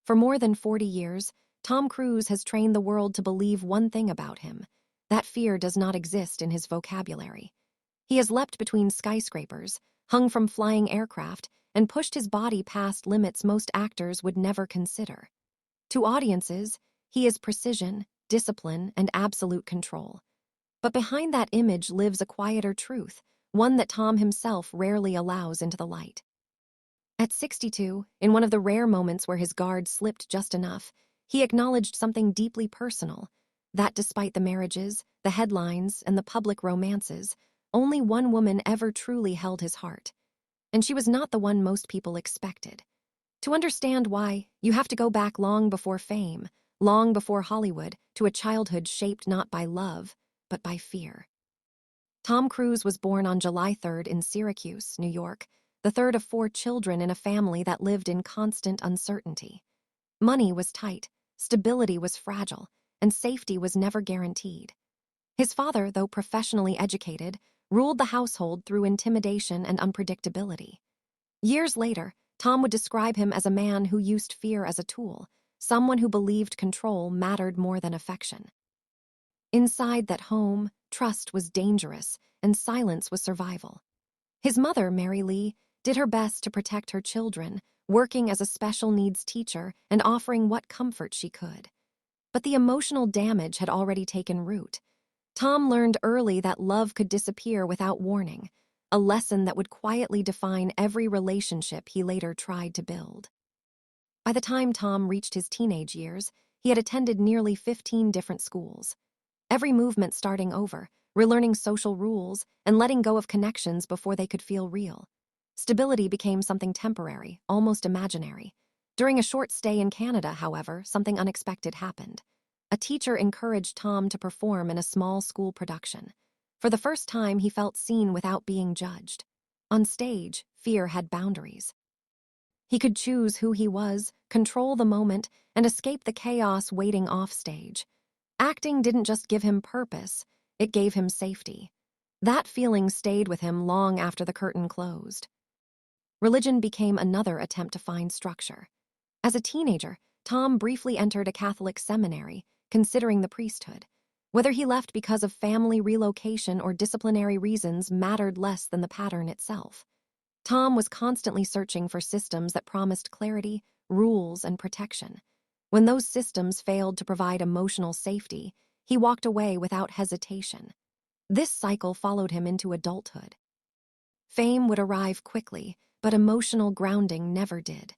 For more than 40 years, Tom Cruise has trained the world to believe one thing about him: that fear does not exist in his vocabulary. He has leapt between skyscrapers, hung from flying aircraft, and pushed his body past limits most actors would never consider. To audiences, he is precision, discipline, and absolute control. But behind that image lives a quieter truth, one that Tom himself rarely allows into the light. At 62, in one of the rare moments where his guard slipped just enough, he acknowledged something deeply personal: that despite the marriages, the headlines, and the public romances, only one woman ever truly held his heart. And she was not the one most people expected. To understand why, you have to go back long before fame, long before Hollywood, to a childhood shaped not by love, but by fear. Tom Cruise was born on July 3rd in Syracuse, New York, the third of 4 children in a family that lived in constant uncertainty. Money was tight, stability was fragile, and safety was never guaranteed. His father, though professionally educated, ruled the household through intimidation and unpredictability. Years later, Tom would describe him as a man who used fear as a tool, someone who believed control mattered more than affection. Inside that home, trust was dangerous, and silence was survival. His mother, Mary Lee, did her best to protect her children, working as a special needs teacher and offering what comfort she could. But the emotional damage had already taken root. Tom learned early that love could disappear without warning, a lesson that would quietly define every relationship he later tried to build. By the time Tom reached his teenage years, he had attended nearly 15 different schools. Every movement starting over, relearning social rules, and letting go of connections before they could feel real. Stability became something temporary, almost imaginary. During a short stay in Canada, however, something unexpected happened. A teacher encouraged Tom to perform in a small school production. For the first time, he felt seen without being judged. On stage, fear had boundaries. He could choose who he was, control the moment, and escape the chaos waiting offstage. Acting didn't just give him purpose, it gave him safety. That feeling stayed with him long after the curtain closed. Religion became another attempt to find structure. As a teenager, Tom briefly entered a Catholic seminary, considering the priesthood. Whether he left because of family relocation or disciplinary reasons mattered less than the pattern itself. Tom was constantly searching for systems that promised clarity, rules, and protection. When those systems failed to provide emotional safety, he walked away without hesitation. This cycle followed him into adulthood. Fame would arrive quickly, but emotional grounding never did.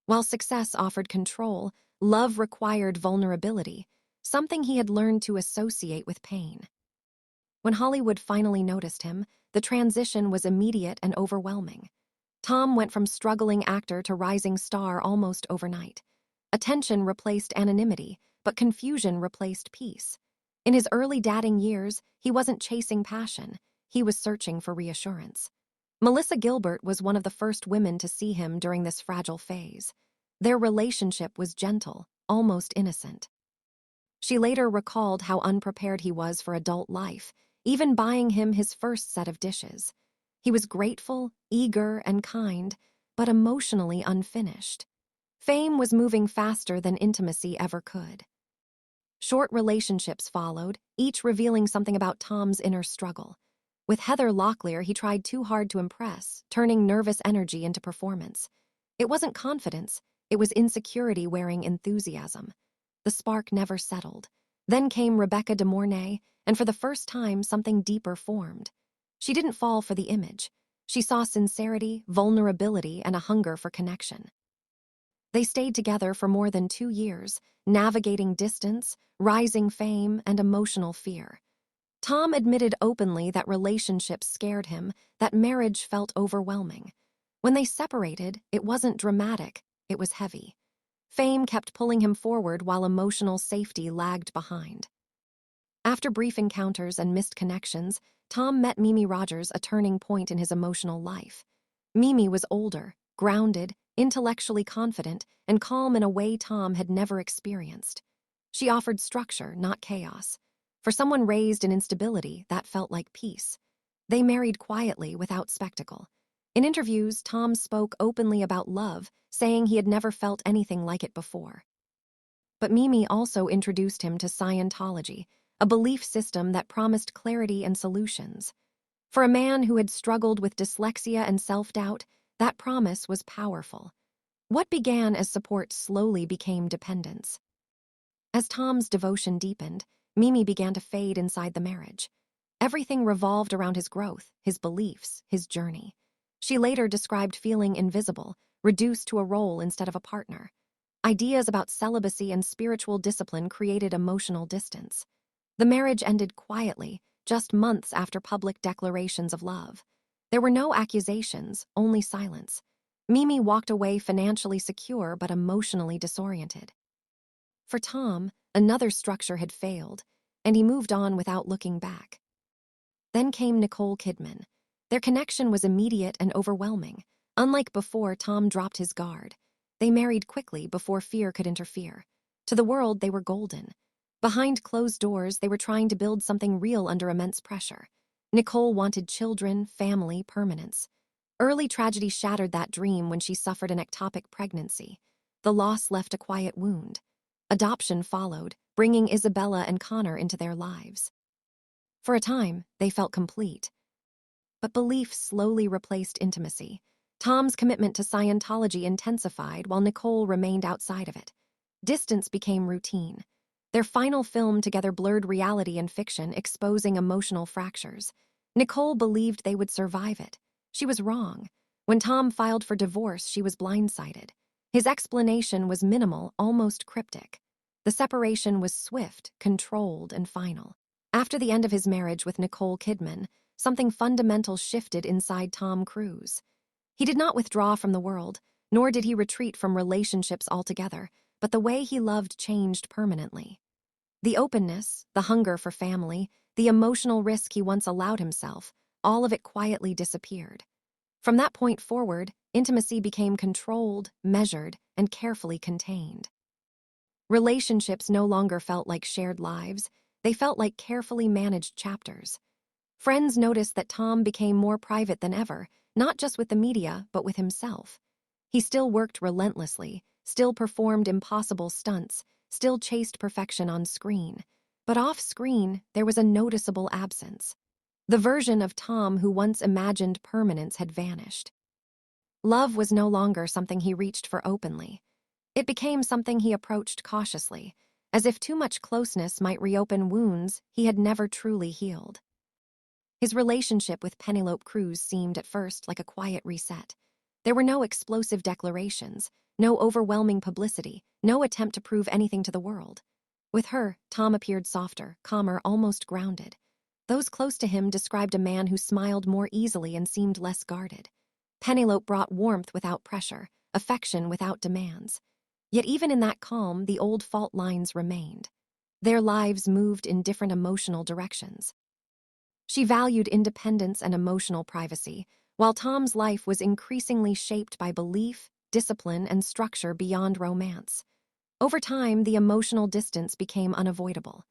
While success offered control, love required vulnerability, something he had learned to associate with pain. When Hollywood finally noticed him, the transition was immediate and overwhelming. Tom went from struggling actor to rising star almost overnight. Attention replaced anonymity, but confusion replaced peace. In his early dating years, he wasn't chasing passion, he was searching for reassurance. Melissa Gilbert was one of the first women to see him during this fragile phase. Their relationship was gentle, almost innocent. She later recalled how unprepared he was for adult life, even buying him his first set of dishes. He was grateful, eager, and kind, but emotionally unfinished. Fame was moving faster than intimacy ever could. Short relationships followed, each revealing something about Tom's inner struggle. With Heather Locklear, he tried too hard to impress, turning nervous energy into performance. It wasn't confidence, it was insecurity wearing enthusiasm. The spark never settled. Then came Rebecca De Mornay, and for the first time, something deeper formed. She didn't fall for the image. She saw sincerity, vulnerability, and a hunger for connection. They stayed together for more than 2 years, navigating distance, rising fame, and emotional fear. Tom admitted openly that relationships scared him, that marriage felt overwhelming. When they separated, it wasn't dramatic, it was heavy. Fame kept pulling him forward while emotional safety lagged behind. After brief encounters and missed connections, Tom met Mimi Rogers, a turning point in his emotional life. Mimi was older, grounded, intellectually confident, and calm in a way Tom had never experienced. She offered structure, not chaos. For someone raised in instability, that felt like peace. They married quietly, without spectacle. In interviews, Tom spoke openly about love, saying he had never felt anything like it before. But Mimi also introduced him to Scientology, a belief system that promised clarity and solutions. For a man who had struggled with dyslexia and self-doubt, that promise was powerful. What began as support slowly became dependence. As Tom's devotion deepened, Mimi began to fade inside the marriage. Everything revolved around his growth, his beliefs, his journey. She later described feeling invisible, reduced to a role instead of a partner. Ideas about celibacy and spiritual discipline created emotional distance. The marriage ended quietly, just months after public declarations of love. There were no accusations, only silence. Mimi walked away financially secure but emotionally disoriented. For Tom, another structure had failed, and he moved on without looking back. Then came Nicole Kidman. Their connection was immediate and overwhelming. Unlike before, Tom dropped his guard. They married quickly before fear could interfere. To the world, they were golden. Behind closed doors, they were trying to build something real under immense pressure. Nicole wanted children, family, permanence. Early tragedy shattered that dream when she suffered an ectopic pregnancy. The loss left a quiet wound. Adoption followed, bringing Isabella and Connor into their lives. For a time, they felt complete. But belief slowly replaced intimacy. Tom's commitment to Scientology intensified while Nicole remained outside of it. Distance became routine. Their final film together blurred reality and fiction, exposing emotional fractures. Nicole believed they would survive it. She was wrong. When Tom filed for divorce, she was blindsided. His explanation was minimal, almost cryptic. The separation was swift, controlled, and final. After the end of his marriage with Nicole Kidman, something fundamental shifted inside Tom Cruise. He did not withdraw from the world, nor did he retreat from relationships altogether, but the way he loved changed permanently. The openness, the hunger for family, the emotional risk he once allowed himself, all of it quietly disappeared. From that point forward, intimacy became controlled, measured, and carefully contained. Relationships no longer felt like shared lives, they felt like carefully managed chapters. Friends noticed that Tom became more private than ever, not just with the media, but with himself. He still worked relentlessly, still performed impossible stunts, still chased perfection on screen. But off-screen, there was a noticeable absence. The version of Tom who once imagined permanence had vanished. Love was no longer something he reached for openly. It became something he approached cautiously, as if too much closeness might reopen wounds he had never truly healed. His relationship with Penelope Cruz seemed at first like a quiet reset. There were no explosive declarations, no overwhelming publicity, no attempt to prove anything to the world. With her, Tom appeared softer, calmer, almost grounded. Those close to him described a man who smiled more easily and seemed less guarded. Penelope brought warmth without pressure, affection without demands. Yet even in that calm, the old fault lines remained. Their lives moved in different emotional directions. She valued independence and emotional privacy, while Tom's life was increasingly shaped by belief, discipline, and structure beyond romance. Over time, the emotional distance became unavoidable.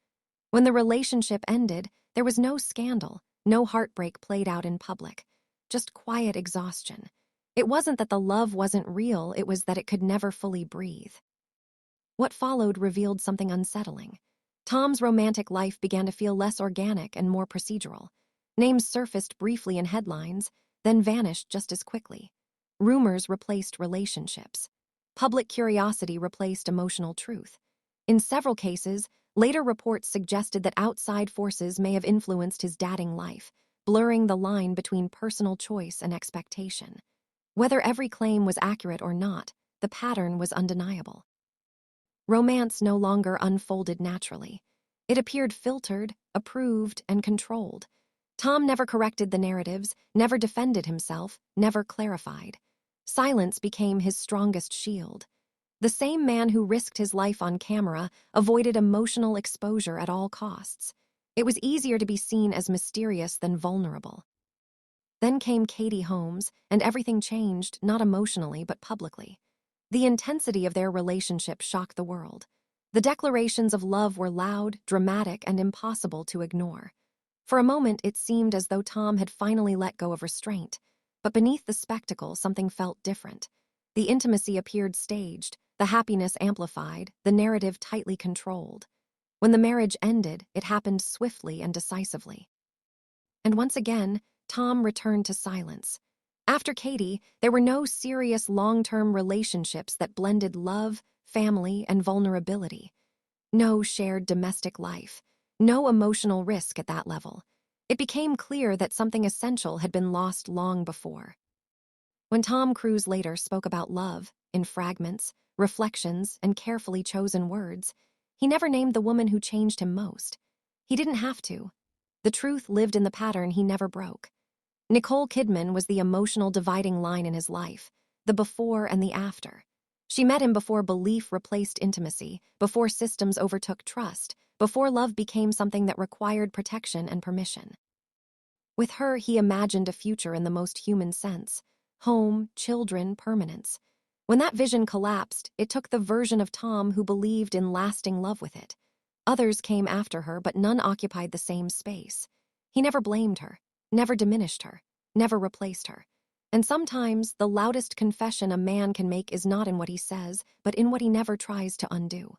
When the relationship ended, there was no scandal, no heartbreak played out in public, just quiet exhaustion. It wasn't that the love wasn't real, it was that it could never fully breathe. What followed revealed something unsettling. Tom's romantic life began to feel less organic and more procedural. Names surfaced briefly in headlines, then vanished just as quickly. Rumors replaced relationships. Public curiosity replaced emotional truth. In several cases, later reports suggested that outside forces may have influenced his dating life, blurring the line between personal choice and expectation. Whether every claim was accurate or not, the pattern was undeniable. Romance no longer unfolded naturally. It appeared filtered, approved, and controlled. Tom never corrected the narratives, never defended himself, never clarified. Silence became his strongest shield. The same man who risked his life on camera avoided emotional exposure at all costs. It was easier to be seen as mysterious than vulnerable. Then came Katie Holmes, and everything changed, not emotionally but publicly. The intensity of their relationship shocked the world. The declarations of love were loud, dramatic, and impossible to ignore. For a moment, it seemed as though Tom had finally let go of restraint. But beneath the spectacle, something felt different. The intimacy appeared staged, the happiness amplified, the narrative tightly controlled. When the marriage ended, it happened swiftly and decisively. And once again, Tom returned to silence. After Katie, there were no serious long-term relationships that blended love, family, and vulnerability. No shared domestic life. No emotional risk at that level. It became clear that something essential had been lost long before. When Tom Cruise later spoke about love, in fragments, reflections, and carefully chosen words, he never named the woman who changed him most. He didn't have to. The truth lived in the pattern he never broke. Nicole Kidman was the emotional dividing line in his life, the before and the after. She met him before belief replaced intimacy, before systems overtook trust, before love became something that required protection and permission. With her, he imagined a future in the most human sense: home, children, permanence. When that vision collapsed, it took the version of Tom who believed in lasting love with it. Others came after her, but none occupied the same space. He never blamed her, never diminished her, never replaced her. And sometimes, the loudest confession a man can make is not in what he says, but in what he never tries to undo.